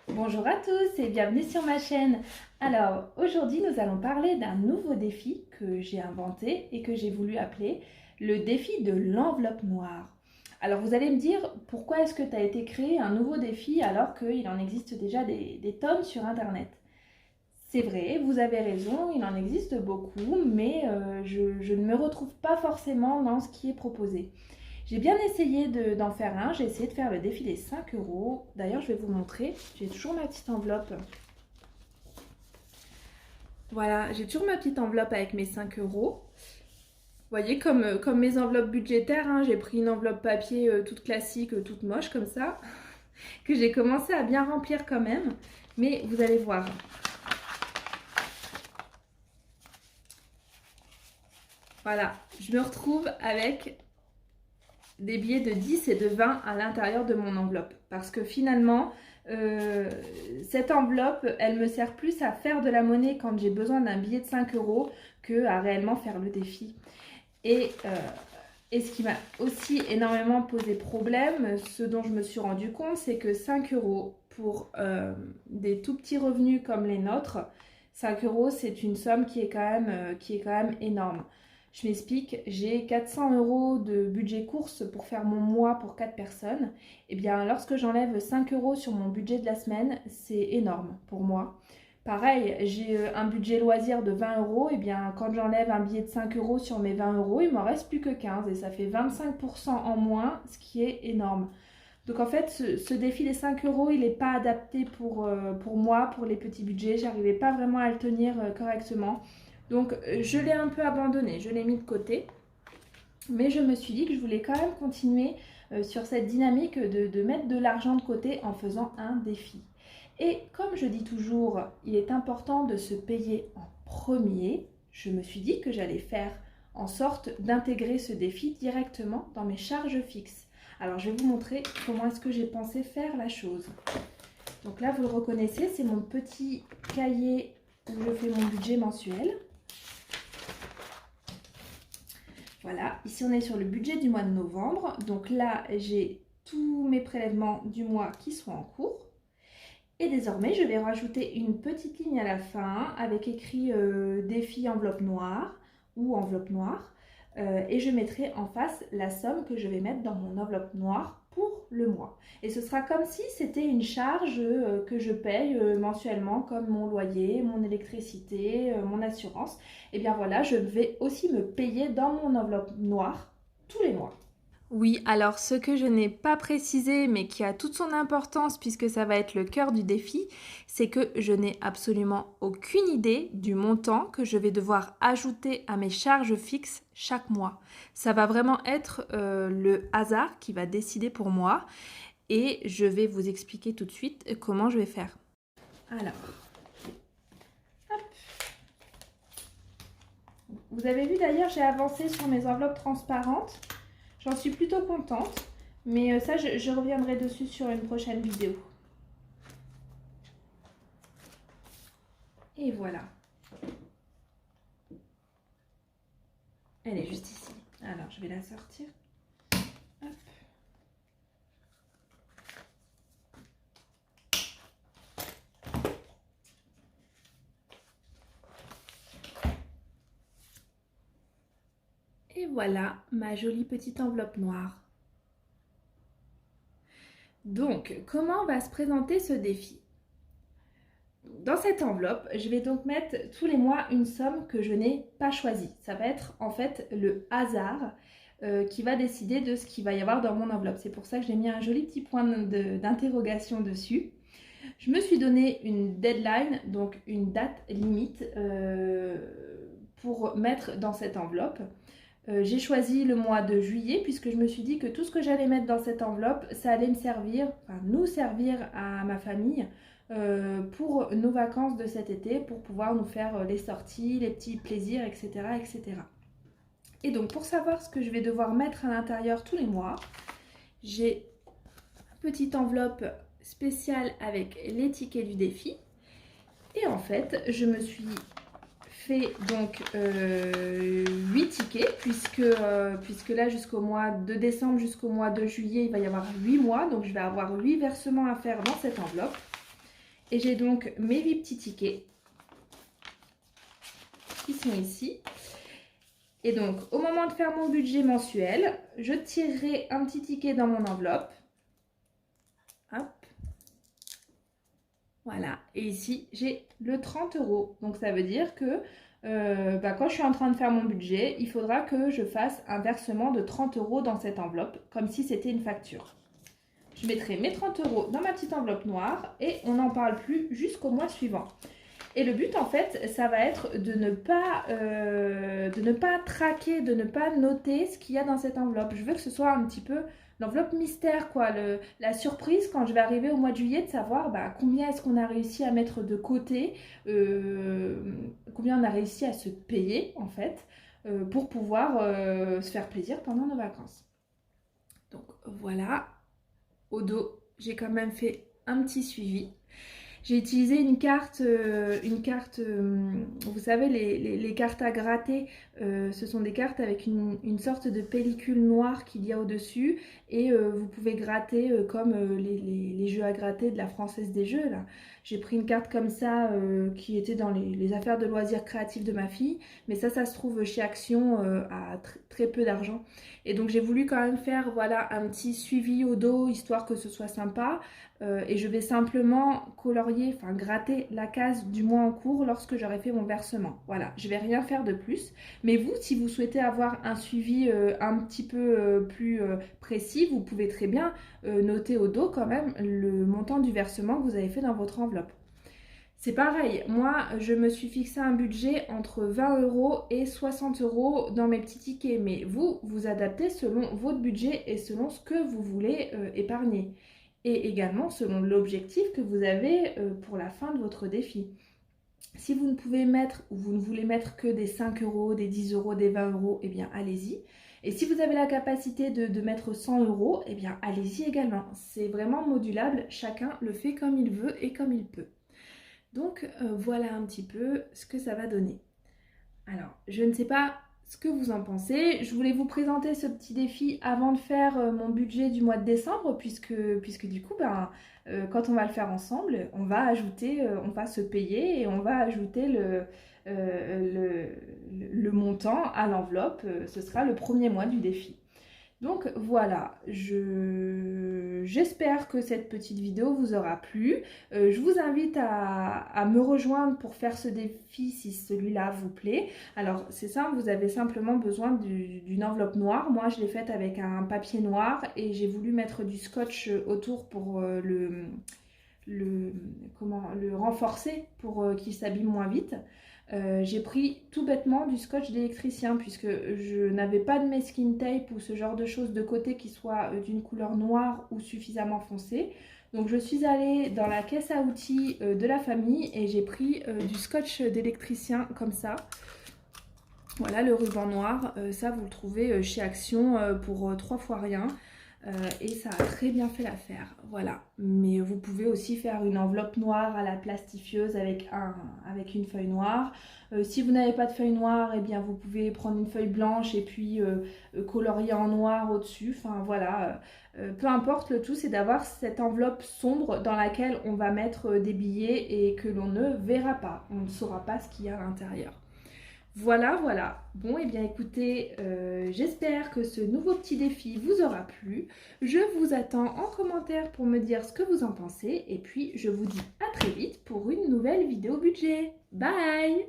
Bonjour à tous et bienvenue sur ma chaîne. Alors aujourd'hui nous allons parler d'un nouveau défi que j'ai inventé et que j'ai voulu appeler le défi de l'enveloppe noire. Alors vous allez me dire pourquoi est-ce que tu as été créé un nouveau défi alors qu'il en existe déjà des tonnes sur internet. C'est vrai, vous avez raison, il en existe beaucoup, mais je ne me retrouve pas forcément dans ce qui est proposé. J'ai bien essayé d'en faire un, j'ai essayé de faire le défi des 5 euros. D'ailleurs, je vais vous montrer, j'ai toujours ma petite enveloppe. Voilà, j'ai toujours ma petite enveloppe avec mes 5 euros. Vous voyez, comme mes enveloppes budgétaires, hein, j'ai pris une enveloppe papier toute classique, toute moche comme ça, que j'ai commencé à bien remplir quand même. Mais vous allez voir. Voilà, je me retrouve avec des billets de 10 et de 20 à l'intérieur de mon enveloppe. Parce que finalement, cette enveloppe, elle me sert plus à faire de la monnaie quand j'ai besoin d'un billet de 5 euros que à réellement faire le défi. Et ce qui m'a aussi énormément posé problème, ce dont je me suis rendu compte, c'est que 5 euros pour des tout petits revenus comme les nôtres, 5 euros, c'est une somme qui est quand même énorme. Je m'explique, j'ai 400 euros de budget course pour faire mon mois pour 4 personnes. Et bien, lorsque j'enlève 5 euros sur mon budget de la semaine, c'est énorme pour moi. Pareil, j'ai un budget loisir de 20 euros. Et bien, quand j'enlève un billet de 5 euros sur mes 20 euros, il m'en reste plus que 15 et ça fait 25% en moins, ce qui est énorme. Donc en fait, ce défi des 5 euros, il n'est pas adapté pour moi, pour les petits budgets. J'arrivais pas vraiment à le tenir correctement. Donc je l'ai un peu abandonné, je l'ai mis de côté. Mais je me suis dit que je voulais quand même continuer sur cette dynamique de mettre de l'argent de côté en faisant un défi. Et comme je dis toujours, il est important de se payer en premier. Je me suis dit que j'allais faire en sorte d'intégrer ce défi directement dans mes charges fixes. Alors je vais vous montrer comment est-ce que j'ai pensé faire la chose. Donc là, vous le reconnaissez, c'est mon petit cahier où je fais mon budget mensuel. Voilà, ici on est sur le budget du mois de novembre. Donc là, j'ai tous mes prélèvements du mois qui sont en cours. Et désormais, je vais rajouter une petite ligne à la fin avec écrit défi enveloppe noire ou enveloppe noire. Et je mettrai en face la somme que je vais mettre dans mon enveloppe noire pour le mois. Et ce sera comme si c'était une charge que je paye mensuellement comme mon loyer, mon électricité, mon assurance. Et bien voilà, je vais aussi me payer dans mon enveloppe noire tous les mois. Oui, alors ce que je n'ai pas précisé, mais qui a toute son importance puisque ça va être le cœur du défi, c'est que je n'ai absolument aucune idée du montant que je vais devoir ajouter à mes charges fixes chaque mois. Ça va vraiment être le hasard qui va décider pour moi et je vais vous expliquer tout de suite comment je vais faire. Alors, hop. Vous avez vu d'ailleurs, j'ai avancé sur mes enveloppes transparentes. J'en suis plutôt contente, mais ça, je reviendrai dessus sur une prochaine vidéo. Et voilà. Elle est juste ici. Alors, je vais la sortir. Hop. Et voilà ma jolie petite enveloppe noire. Donc, comment va se présenter ce défi? Dans cette enveloppe, je vais donc mettre tous les mois une somme que je n'ai pas choisie. Ça va être en fait le hasard qui va décider de ce qu'il va y avoir dans mon enveloppe. C'est pour ça que j'ai mis un joli petit point d'interrogation dessus. Je me suis donné une deadline, donc une date limite pour mettre dans cette enveloppe. J'ai choisi le mois de juillet puisque je me suis dit que tout ce que j'allais mettre dans cette enveloppe, ça allait me servir, enfin nous servir à ma famille pour nos vacances de cet été, pour pouvoir nous faire les sorties, les petits plaisirs, etc., etc. Et donc pour savoir ce que je vais devoir mettre à l'intérieur tous les mois, j'ai une petite enveloppe spéciale avec les tickets du défi. Et en fait, je me suis fait donc 8 tickets puisque là jusqu'au mois de décembre jusqu'au mois de juillet il va y avoir 8 mois, donc je vais avoir 8 versements à faire dans cette enveloppe. Et j'ai donc mes 8 petits tickets qui sont ici. Et donc, au moment de faire mon budget mensuel, je tirerai un petit ticket dans mon enveloppe. Hop. Voilà. Et ici, j'ai le 30 €. Donc, ça veut dire que quand je suis en train de faire mon budget, il faudra que je fasse un versement de 30 € dans cette enveloppe, comme si c'était une facture. Je mettrai mes 30 € dans ma petite enveloppe noire et on n'en parle plus jusqu'au mois suivant. Et le but, en fait, ça va être de ne pas traquer, de ne pas noter ce qu'il y a dans cette enveloppe. Je veux que ce soit un petit peu l'enveloppe mystère, quoi. La surprise quand je vais arriver au mois de juillet, de savoir combien est-ce qu'on a réussi à mettre de côté, combien on a réussi à se payer, en fait, pour pouvoir se faire plaisir pendant nos vacances. Donc voilà, au dos, j'ai quand même fait un petit suivi. J'ai utilisé une carte, vous savez, les cartes à gratter, ce sont des cartes avec une sorte de pellicule noire qu'il y a au-dessus et vous pouvez gratter comme les jeux à gratter de la Française des Jeux, là. J'ai pris une carte comme ça qui était dans les affaires de loisirs créatifs de ma fille, mais ça se trouve chez Action à très peu d'argent. Et donc j'ai voulu quand même faire voilà, un petit suivi au dos, histoire que ce soit sympa. Et je vais simplement colorier, enfin gratter la case du mois en cours lorsque j'aurai fait mon versement. Voilà, je ne vais rien faire de plus. Mais vous, si vous souhaitez avoir un suivi un petit peu plus précis, vous pouvez très bien noter au dos quand même le montant du versement que vous avez fait dans votre enveloppe. C'est pareil, moi je me suis fixé un budget entre 20 € et 60 € dans mes petits tickets. Mais vous, vous adaptez selon votre budget et selon ce que vous voulez épargner. Et également selon l'objectif que vous avez pour la fin de votre défi. Si vous ne pouvez mettre ou vous ne voulez mettre que des 5 €, des 10 €, des 20 €, eh bien allez-y. Et si vous avez la capacité de mettre 100 €, eh bien allez-y également. C'est vraiment modulable, chacun le fait comme il veut et comme il peut. Donc voilà un petit peu ce que ça va donner. Alors, je ne sais pas ce que vous en pensez. Je voulais vous présenter ce petit défi avant de faire mon budget du mois de décembre, puisque du coup, quand on va le faire ensemble, on va ajouter, on va se payer et on va ajouter le montant à l'enveloppe. Ce sera le premier mois du défi. Donc voilà, j'espère que cette petite vidéo vous aura plu. Je vous invite à me rejoindre pour faire ce défi si celui-là vous plaît. Alors c'est simple, vous avez simplement besoin d'une enveloppe noire. Moi je l'ai faite avec un papier noir et j'ai voulu mettre du scotch autour pour le renforcer pour qu'il s'abîme moins vite. J'ai pris tout bêtement du scotch d'électricien puisque je n'avais pas de masking tape ou ce genre de choses de côté qui soit d'une couleur noire ou suffisamment foncée. Donc je suis allée dans la caisse à outils de la famille et j'ai pris du scotch d'électricien comme ça. Voilà le ruban noir, ça vous le trouvez chez Action pour 3 fois rien. Et ça a très bien fait l'affaire, voilà. Mais vous pouvez aussi faire une enveloppe noire à la plastifieuse avec une feuille noire. Si vous n'avez pas de feuille noire, eh bien vous pouvez prendre une feuille blanche et puis colorier en noir au-dessus. Enfin voilà, peu importe, le tout c'est d'avoir cette enveloppe sombre dans laquelle on va mettre des billets et que l'on ne verra pas. On ne saura pas ce qu'il y a à l'intérieur. Voilà, voilà. Bon, et bien écoutez, j'espère que ce nouveau petit défi vous aura plu. Je vous attends en commentaire pour me dire ce que vous en pensez. Et puis, je vous dis à très vite pour une nouvelle vidéo budget. Bye!